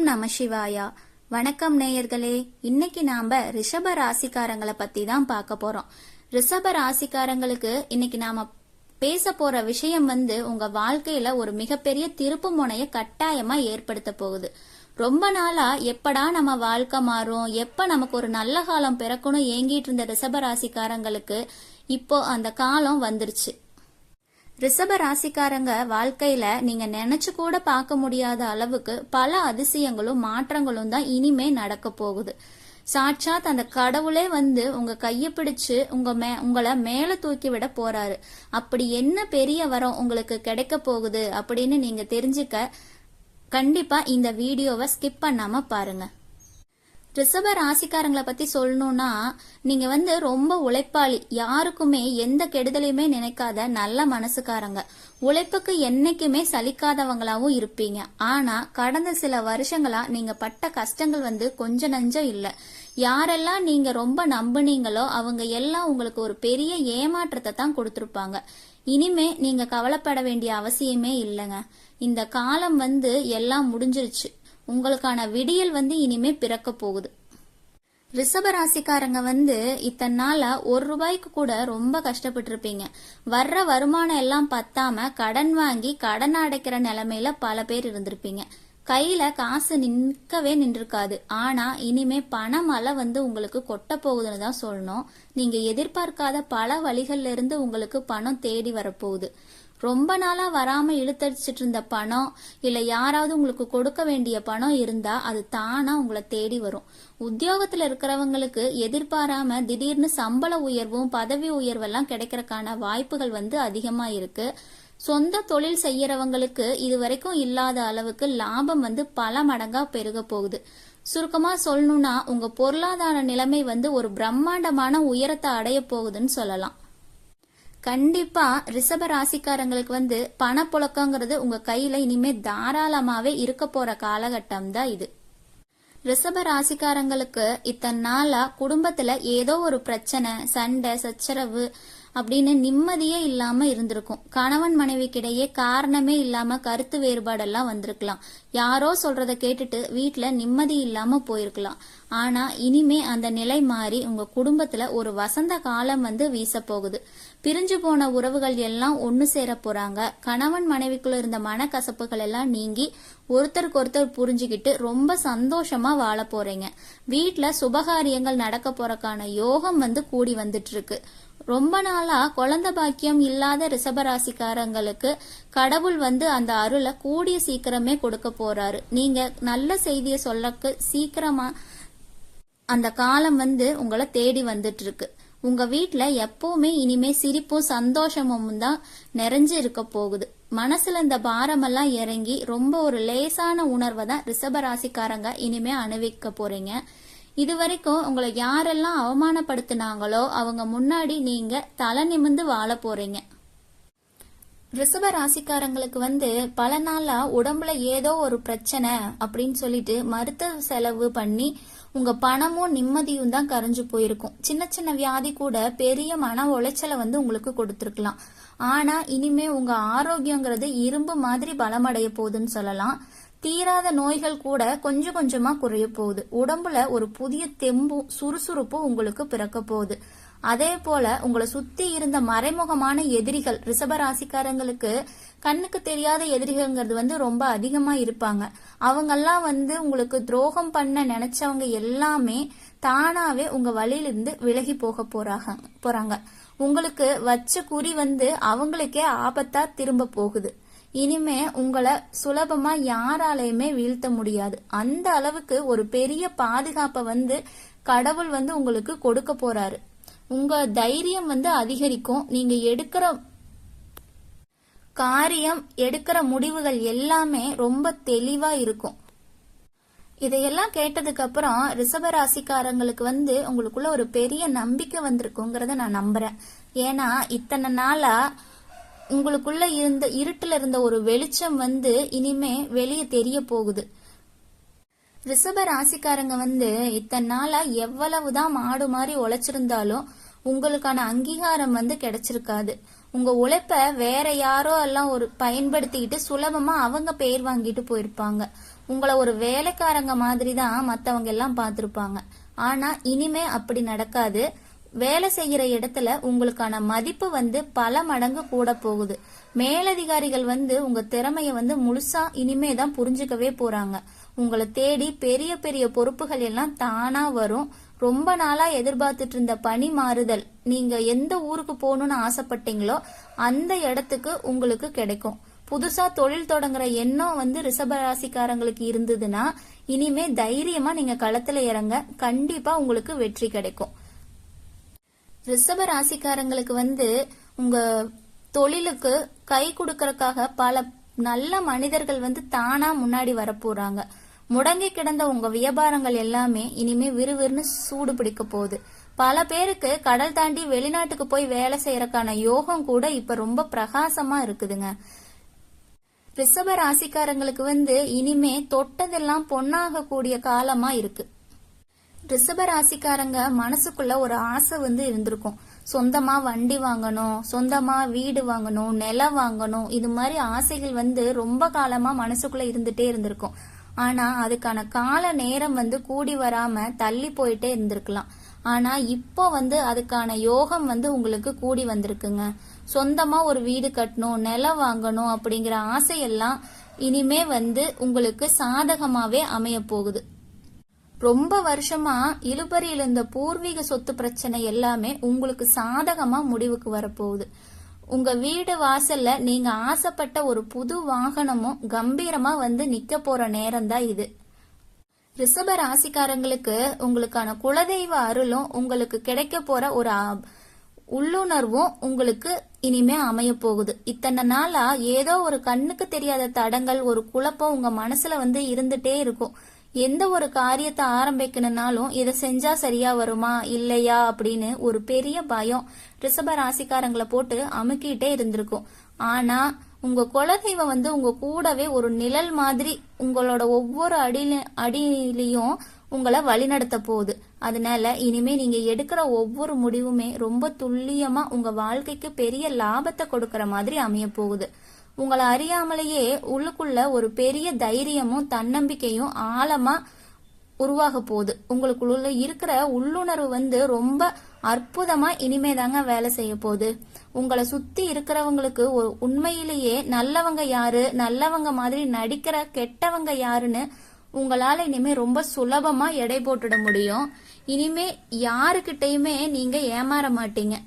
நம சிவாயா. வணக்கம் நேயர்களே. இன்னைக்கு நாம ரிஷப ராசிக்காரங்களை பத்தி தான் பார்க்க போறோம். ரிஷப ராசிக்காரங்களுக்கு இன்னைக்கு நாம பேச போற விஷயம் உங்க வாழ்க்கையில ஒரு மிகப்பெரிய திருப்பு முனைய கட்டாயமா ஏற்படுத்த போகுது. ரொம்ப நாளா எப்படா நம்ம வாழ்க்கை மாறும், எப்ப நமக்கு ஒரு நல்ல காலம் பிறக்கணும் ஏங்கிட்டு இருந்த ரிஷப ராசிக்காரங்களுக்கு இப்போ அந்த காலம் வந்துருச்சு. ரிஷப ராசிக்காரங்க வாழ்க்கையில நீங்க நினைச்சு கூட பார்க்க முடியாத அளவுக்கு பல அதிசயங்களும் மாற்றங்களும் தான் இனிமே நடக்க போகுது. சாட்சாத் அந்த கடவுளே உங்க கைய பிடிச்சு உங்களை மேல தூக்கி விட போறாரு. அப்படி என்ன பெரிய வரம் உங்களுக்கு கிடைக்க போகுது அப்படின்னு நீங்க தெரிஞ்சுக்க கண்டிப்பா இந்த வீடியோவை ஸ்கிப் பண்ணாம பாருங்க. ரிஷப ராசிக்காரங்களை பத்தி சொல்லணும்னா, நீங்க ரொம்ப உழைப்பாளி, யாருக்குமே எந்த கெடுதலையுமே நினைக்காத நல்ல மனசுக்காரங்க, உழைப்புக்கு என்னைக்குமே சலிக்காதவங்களாவும் இருப்பீங்க. ஆனா கடந்த சில வருஷங்களா நீங்க பட்ட கஷ்டங்கள் கொஞ்சம் நஞ்சம் இல்ல. யாரெல்லாம் நீங்க ரொம்ப நம்புனீங்களோ அவங்க எல்லாம் உங்களுக்கு ஒரு பெரிய ஏமாற்றத்தை தான் கொடுத்திருப்பாங்க. இனிமே நீங்க கவலைப்பட வேண்டிய அவசியமே இல்லைங்க. இந்த காலம் எல்லாம் முடிஞ்சிருச்சு. உங்களுக்கான விடியல் இனிமே பிறக்க போகுது. ரிஷப ராசிக்காரங்க இத்தனை நாளா ₹1 கூட ரொம்ப கஷ்டப்பட்டு இருப்பீங்க. வர்ற வருமானம் எல்லாம் பத்தாம கடன் வாங்கி கடன் அடைக்கிற நிலைமையில பல பேர் இருந்திருப்பீங்க. கையில காசு நின்றுருக்காது. ஆனா இனிமே பணமழை உங்களுக்கு கொட்ட போகுதுன்னு தான் சொல்லணும். நீங்க எதிர்பார்க்காத பல வழிகள்ல இருந்து உங்களுக்கு பணம் தேடி வரப்போகுது. ரொம்ப நாளா வராம இழுத்தடிச்சிட்டு இருந்த பணம் இல்ல யாராவது உங்களுக்கு கொடுக்க வேண்டிய பணம் இருந்தா அது தானா உங்களை தேடி வரும். உத்தியோகத்துல இருக்கிறவங்களுக்கு எதிர்பாராம திடீர்னு சம்பள உயர்வும் பதவி உயர்வெல்லாம் கிடைக்கிறதுக்கான வாய்ப்புகள் அதிகமா இருக்கு. சொந்த தொழில் செய்யறவங்களுக்கு இதுவரைக்கும் இல்லாத அளவுக்கு லாபம் பல மடங்கா பெருக போகுது. சுருக்கமா சொல்லணும்னா உங்க பொருளாதார நிலைமை ஒரு பிரம்மாண்டமான உயரத்தை அடைய போகுதுன்னு சொல்லலாம். கண்டிப்பா ரிஷப ராசிக்காரங்களுக்கு பணப்புழக்கங்கிறது உங்க கையில இனிமே தாராளமாவே இருக்க போற காலகட்டம் தான் இது. ரிஷப ராசிக்காரங்களுக்கு இத்தனை நாளா குடும்பத்துல ஏதோ ஒரு பிரச்சனை, சண்டை, சச்சரவு அப்படின்னு நிம்மதியே இல்லாம இருந்திருக்கும். கணவன் மனைவிக்கிடையே காரணமே இல்லாம கருத்து வேறுபாடெல்லாம் வந்திருக்கலாம். யாரோ சொல்றத கேட்டுட்டு வீட்டுல நிம்மதி இல்லாம போயிருக்கலாம். ஆனா இனிமே அந்த நிலை மாறி உங்க குடும்பத்துல ஒரு வசந்த காலம் வீச போகுது. பிரிஞ்சு போன உறவுகள் எல்லாம் ஒண்ணு சேர போறாங்க. கணவன் மனைவிக்குள்ள இருந்த மனக்கசப்புகள் எல்லாம் நீங்கி ஒருத்தருக்கு ஒருத்தர் புரிஞ்சுக்கிட்டு ரொம்ப சந்தோஷமா வாழ போறீங்க. வீட்டுல சுபகாரியங்கள் நடக்க போறக்கான யோகம் கூடி வந்துட்டு இருக்கு. ரொம்ப நாளா குழந்தை பாக்கியம் இல்லாத ரிஷபராசிக்காரங்களுக்கு கடவுள் அந்த அருளை கூடிய சீக்கிரமே கொடுக்க போறாரு. நீங்க நல்ல செய்திய சொல்லக்கு சீக்கிரமா அந்த காலம் உங்களை தேடி வந்துட்டு இருக்கு. உங்க வீட்டுல எப்பவுமே இனிமே சிரிப்பும் சந்தோஷமும் தான் நிறைஞ்சு இருக்க போகுது. மனசுல இந்த பாரமெல்லாம் இறங்கி ரொம்ப ஒரு லேசான உணர்வை தான் ரிஷபராசிக்காரங்க இனிமே அனுபவிக்க போறீங்க. இதுவரைக்கும் உங்களை யாரெல்லாம் அவமானப்படுத்தினாங்களோ அவங்க முன்னாடி நீங்க தலை நிமிர்ந்து வாழ போறீங்க. ரிஷப ராசிக்காரங்களுக்கு பல நாளா உடம்புல ஏதோ ஒரு பிரச்சனை அப்படின்னு சொல்லிட்டு மருத்துவ செலவு பண்ணி உங்க பணமும் நிம்மதியும் தான் கரைஞ்சு போயிருக்கும். சின்ன சின்ன வியாதி கூட பெரிய மன உளைச்சலை உங்களுக்கு கொடுத்துருக்கலாம். ஆனா இனிமே உங்க ஆரோக்கியங்கிறது இரும்பு மாதிரி பலமடைய போகுதுன்னு சொல்லலாம். தீராத நோய்கள் கூட கொஞ்சம் கொஞ்சமா குறைய போகுது. உடம்புல ஒரு புதிய தெம்பும் சுறுசுறுப்பும் உங்களுக்கு பிறக்க போகுது. அதே போல உங்களை சுத்தி இருந்த மறைமுகமான எதிரிகள், ரிஷபராசிக்காரங்களுக்கு கண்ணுக்கு தெரியாத எதிரிகள்ங்கிறது ரொம்ப அதிகமா இருப்பாங்க. அவங்கெல்லாம் உங்களுக்கு துரோகம் பண்ண நினைச்சவங்க எல்லாமே தானாவே உங்க வழியிலிருந்து விலகி போக போறாங்க. உங்களுக்கு வச்ச குறி அவங்களுக்கே ஆபத்தா திரும்ப போகுது. இனிமே உங்களை சுலபமா யாராலையுமே வீழ்த்த முடியாது. அந்த அளவுக்கு ஒரு பெரிய பாதுகாப்பை கடவுள் உங்களுக்கு கொடுக்க போறாரு. உங்க தைரியம் அதிகரிக்கும். நீங்க எடுக்கிற காரியம், எடுக்கிற முடிவுகள் எல்லாமே ரொம்ப தெளிவா இருக்கும். இதையெல்லாம் கேட்டதுக்கு அப்புறம் ரிஷப ராசிக்காரங்களுக்கு உங்களுக்குள்ள ஒரு பெரிய நம்பிக்கை வந்திருக்குங்கிறத நான் நம்புறேன். ஏன்னா இத்தனை நாளா உங்களுக்குள்ள இருந்த இருட்டுல இருந்த ஒரு வெளிச்சம் இனிமே வெளியே தெரிய போகுது. ரிஷப ராசிக்காரங்க இத்தனை நாளா எவ்வளவுதான் மாடு மாதிரி உழைச்சிருந்தாலும் உங்களுக்கான அங்கீகாரம் கிடைச்சிருக்காது. உங்க உழைப்ப வேற யாரோ எல்லாம் ஒரு பயன்படுத்திக்கிட்டு சுலபமா அவங்க பெயர் வாங்கிட்டு போயிருப்பாங்க. உங்களை ஒரு வேலைக்காரங்க மாதிரி தான் மத்தவங்க எல்லாம் பார்த்திருப்பாங்க. ஆனா இனிமே அப்படி நடக்காது. வேலை செய்யற இடத்துல உங்களுக்கான மதிப்பு பல மடங்கு கூட போகுது. மேலதிகாரிகள் உங்க திறமைய முழுசா இனிமே தான் புரிஞ்சுக்கவே போறாங்க. உங்களை தேடி பெரிய பெரிய பொறுப்புகள் எல்லாம் தானா வரும். ரொம்ப நாளா எதிர்பார்த்துட்டு இருந்த பணி மாறுதல், நீங்க எந்த ஊருக்கு போகணும்னு ஆசைப்பட்டீங்களோ அந்த இடத்துக்கு உங்களுக்கு கிடைக்கும். புதுசா தொழில் தொடங்குற எண்ணம் ரிஷபராசிக்காரங்களுக்கு இருந்ததுன்னா இனிமே தைரியமா நீங்க களத்துல இறங்க, கண்டிப்பா உங்களுக்கு வெற்றி கிடைக்கும். ரிஷப ராசிக்காரங்களுக்கு உங்க தொழிலுக்கு கை கொடுக்கறதுக்காக பல நல்ல மனிதர்கள் தானா முன்னாடி வரப்போறாங்க. முடங்கி கிடந்த உங்க வியாபாரங்கள் எல்லாமே இனிமே விறுவிறுன்னு சூடு பிடிக்க போகுது. பல பேருக்கு கடல் தாண்டி வெளிநாட்டுக்கு போய் வேலை செய்யறதுக்கான யோகம் கூட இப்ப ரொம்ப பிரகாசமா இருக்குதுங்க. ரிஷப ராசிக்காரங்களுக்கு இனிமே தொட்டதெல்லாம் பொன்னாக கூடிய காலமா இருக்கு. ரிஷப ராசிக்காரங்க மனசுக்குள்ள ஒரு ஆசை இருந்திருக்கும். சொந்தமா வண்டி வாங்கணும், சொந்தமா வீடு வாங்கணும், நிலம் வாங்கணும், இது மாதிரி ஆசைகள் ரொம்ப காலமா மனசுக்குள்ள இருந்துட்டே இருந்திருக்கும். ஆனா அதுக்கான கால நேரம் கூடி வராம தள்ளி போயிட்டே இருந்திருக்கலாம். ஆனா இப்போ அதுக்கான யோகம் உங்களுக்கு கூடி வந்திருக்குங்க. சொந்தமா ஒரு வீடு கட்டணும், நிலம் வாங்கணும் அப்படிங்கிற ஆசையெல்லாம் இனிமே உங்களுக்கு சாதகமாவே அமைய போகுது. ரொம்ப வருஷமா இழுபறியில் இந்த பூர்வீக சொத்து பிரச்சனை எல்லாமே உங்களுக்கு சாதகமா முடிவுக்கு வரப்போகுது. உங்க வீடு வாசல்ல நீங்க ஆசைப்பட்ட ஒரு புது வாகனமும் கம்பீரமா நிக்க போற நேரம் தான் இது. ரிஷப ராசிக்காரங்களுக்கு உங்களுக்கான குலதெய்வ அருளும் உங்களுக்கு கிடைக்க போற ஒரு உள்ளுணர்வும் உங்களுக்கு இனிமே அமைய போகுது. இத்தனை நாளா ஏதோ ஒரு கண்ணுக்கு தெரியாத தடங்கள், ஒரு குழப்பம் உங்க மனசுல இருந்துட்டே இருக்கும். எந்த ஒரு காரியத்தை ஆரம்பிக்கணும்னாலும் இதை செஞ்சா சரியா வருமா இல்லையா அப்படின்னு ஒரு பெரிய பயம் ரிஷப ராசிக்காரங்களை போட்டு அமுக்கிட்டே இருந்திருக்கும். ஆனா உங்க குலதெய்வம் உங்க கூடவே ஒரு நிழல் மாதிரி உங்களோட ஒவ்வொரு அடியிலையும் உங்களை வழிநடத்த போகுது. அதனால இனிமே நீங்க எடுக்கிற ஒவ்வொரு முடிவுமே ரொம்ப துல்லியமா உங்க வாழ்க்கைக்கு பெரிய லாபத்தை கொடுக்கற மாதிரி அமைய போகுது. உங்களை அறியாமலேயே உள்ளுக்குள்ள ஒரு பெரிய தைரியமும் தன்னம்பிக்கையும் ஆழமா உருவாக போகுது. உங்களுக்குள்ள இருக்கிற உள்ளுணர்வு ரொம்ப அற்புதமா இனிமே தாங்க வேலை செய்ய போகுது. உங்களை சுத்தி இருக்கிறவங்களுக்கு உண்மையிலேயே நல்லவங்க யாரு, நல்லவங்க மாதிரி நடிக்கிற கெட்டவங்க யாருன்னு உங்களால இனிமே ரொம்ப சுலபமா எடை போட்டுட முடியும். இனிமே யாருக்கிட்டையுமே நீங்க ஏமாற மாட்டீங்க.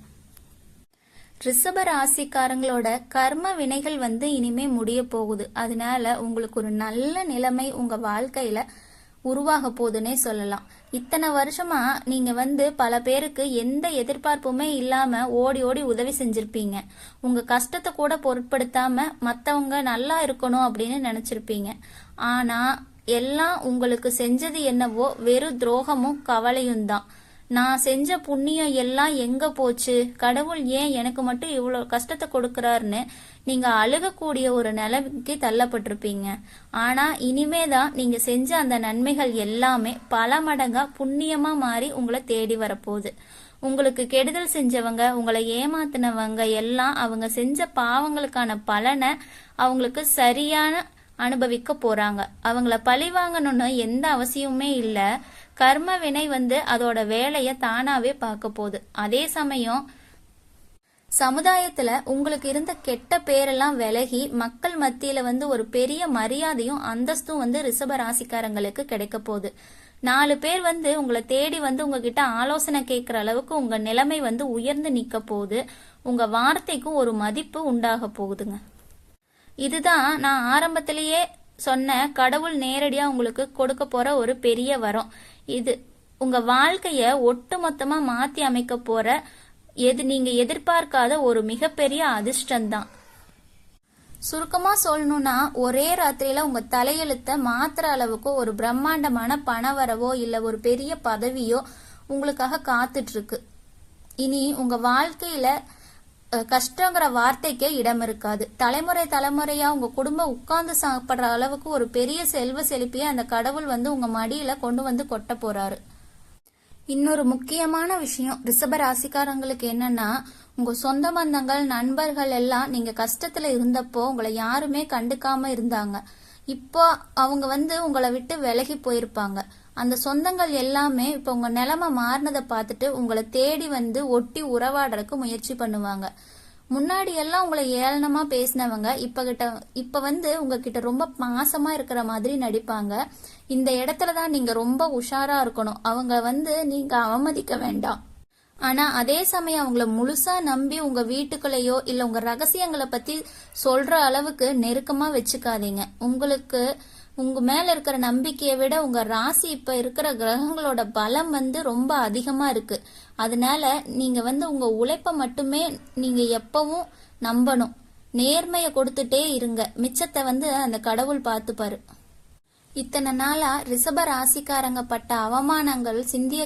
ரிஷப ராசிக்காரங்களோட கர்ம வினைகள் இனிமே முடிய போகுது. அதனால உங்களுக்கு ஒரு நல்ல நிலைமை உங்க வாழ்க்கையில உருவாக போகுதுன்னே சொல்லலாம். இத்தனை வருஷமா நீங்க பல பேருக்கு எந்த எதிர்பார்ப்புமே இல்லாம ஓடி ஓடி உதவி செஞ்சிருப்பீங்க. உங்க கஷ்டத்தை கூட பொருட்படுத்தாம மத்தவங்க நல்லா இருக்கணும் அப்படின்னு நினைச்சிருப்பீங்க. ஆனா எல்லாம் உங்களுக்கு செஞ்சது என்னவோ வெறும் துரோகமும் கவலையும் தான். நான் செஞ்ச புண்ணியம் எல்லாம் எங்க போச்சு, கடவுள் ஏன் எனக்கு மட்டும் இவ்வளவு கஷ்டத்தை கொடுக்கறாருன்னு நீங்க அழுகக்கூடிய ஒரு நிலைமைக்கு தள்ளப்பட்டிருப்பீங்க. ஆனா இனிமேதான் நீங்க செஞ்ச அந்த நன்மைகள் எல்லாமே பல மடங்கா புண்ணியமா மாறி உங்களை தேடி வரப்போகுது. உங்களுக்கு கெடுதல் செஞ்சவங்க, உங்களை ஏமாத்தினவங்க எல்லாம் அவங்க செஞ்ச பாவங்களுக்கான பலனை அவங்களுக்கு சரியான அனுபவிக்க போறாங்க. அவங்கள பழி வாங்கணும்னு எந்த அவசியமுமே இல்ல. கர்ம வினை அதோட வேலைய தானாவே பார்க்க போகுது. அதே சமயம் சமுதாயத்துல உங்களுக்கு இருந்த கெட்ட பேரெல்லாம் விலகி மக்கள் மத்தியில ஒரு பெரிய மரியாதையும் அந்தஸ்தும் ரிஷப ராசிக்காரங்களுக்கு கிடைக்க போகுது. 4 பேர் உங்களை தேடி உங்ககிட்ட ஆலோசனை கேட்கிற அளவுக்கு உங்க நிலைமை உயர்ந்து நிக்க போகுது. உங்க வார்த்தைக்கும் ஒரு மதிப்பு உண்டாக போகுதுங்க. இதுதான் நான் ஆரம்பத்திலேயே சொன்ன கடவுள் நேரடியா உங்களுக்கு கொடுக்க போற ஒரு பெரிய வரம். இது உங்க வாழ்க்கைய ஒட்டு மொத்தமா மாத்தி அமைக்க போற நீங்க எதிர்பார்க்காத ஒரு மிகப்பெரிய அதிர்ஷ்டம்தான். சுருக்கமா சொல்லணும்னா ஒரே ராத்திரியில உங்க தலையெழுத்த மாத்திர அளவுக்கு ஒரு பிரம்மாண்டமான பணவரவோ இல்ல ஒரு பெரிய பதவியோ உங்களுக்காக காத்துட்டு இருக்கு. இனி உங்க வாழ்க்கையில கஷ்டங்கிற வார்த்தைக்கே இடம் இருக்காது. தலைமுறையா உங்க குடும்பம் உட்கார்ந்து சாப்பிடுற அளவுக்கு ஒரு பெரிய செல்வ செழிப்பிய அந்த கடவுள் உங்க மடியில கொண்டு கொட்ட போறாரு. இன்னொரு முக்கியமான விஷயம் ரிஷப ராசிக்காரங்களுக்கு என்னன்னா, உங்க சொந்த பந்தங்கள் நண்பர்கள் எல்லாம் நீங்க கஷ்டத்துல இருந்தப்போ உங்களை யாருமே கண்டுக்காம இருந்தாங்க. இப்போ அவங்க உங்களை விட்டு விலகி போயிருப்பாங்க. அந்த சொந்தங்கள் எல்லாமே இப்ப உங்க நிலைமை மாறினதை பார்த்துட்டு உங்களை தேடி ஒட்டி உறவாடுறதுக்கு முயற்சி பண்ணுவாங்க. முன்னாடி எல்லாம் உங்களை ஏளனமா பேசினவங்க இப்ப உங்ககிட்ட ரொம்ப பாசமா இருக்கிற மாதிரி நடிப்பாங்க. இந்த இடத்துலதான் நீங்க ரொம்ப உஷாரா இருக்கணும். அவங்க நீங்க அவமதிக்க வேண்டாம். ஆனா அதே சமயம் அவங்கள முழுசா நம்பி உங்க வீட்டுக்குள்ளேயோ இல்ல உங்க ரகசியங்களை பத்தி சொல்ற அளவுக்கு நெருக்கமா வச்சுக்காதீங்க. உங்களுக்கு உங்க மேல இருக்கிற நம்பிக்கையை விட உங்க ராசி இப்ப இருக்கிற கிரகங்களோட பலம் ரொம்ப அதிகமா இருக்கு. அதனால நீங்க உங்க உழைப்ப மட்டுமே நீங்க எப்பவும் நம்பணும். நேர்மையை கொடுத்துட்டே இருங்க. மிச்சத்தை அந்த கடவுள் பார்த்துப்பாரு. இத்தனை நாளா ரிஷப ராசிக்காரங்க பட்ட அவமானங்கள், சிந்திய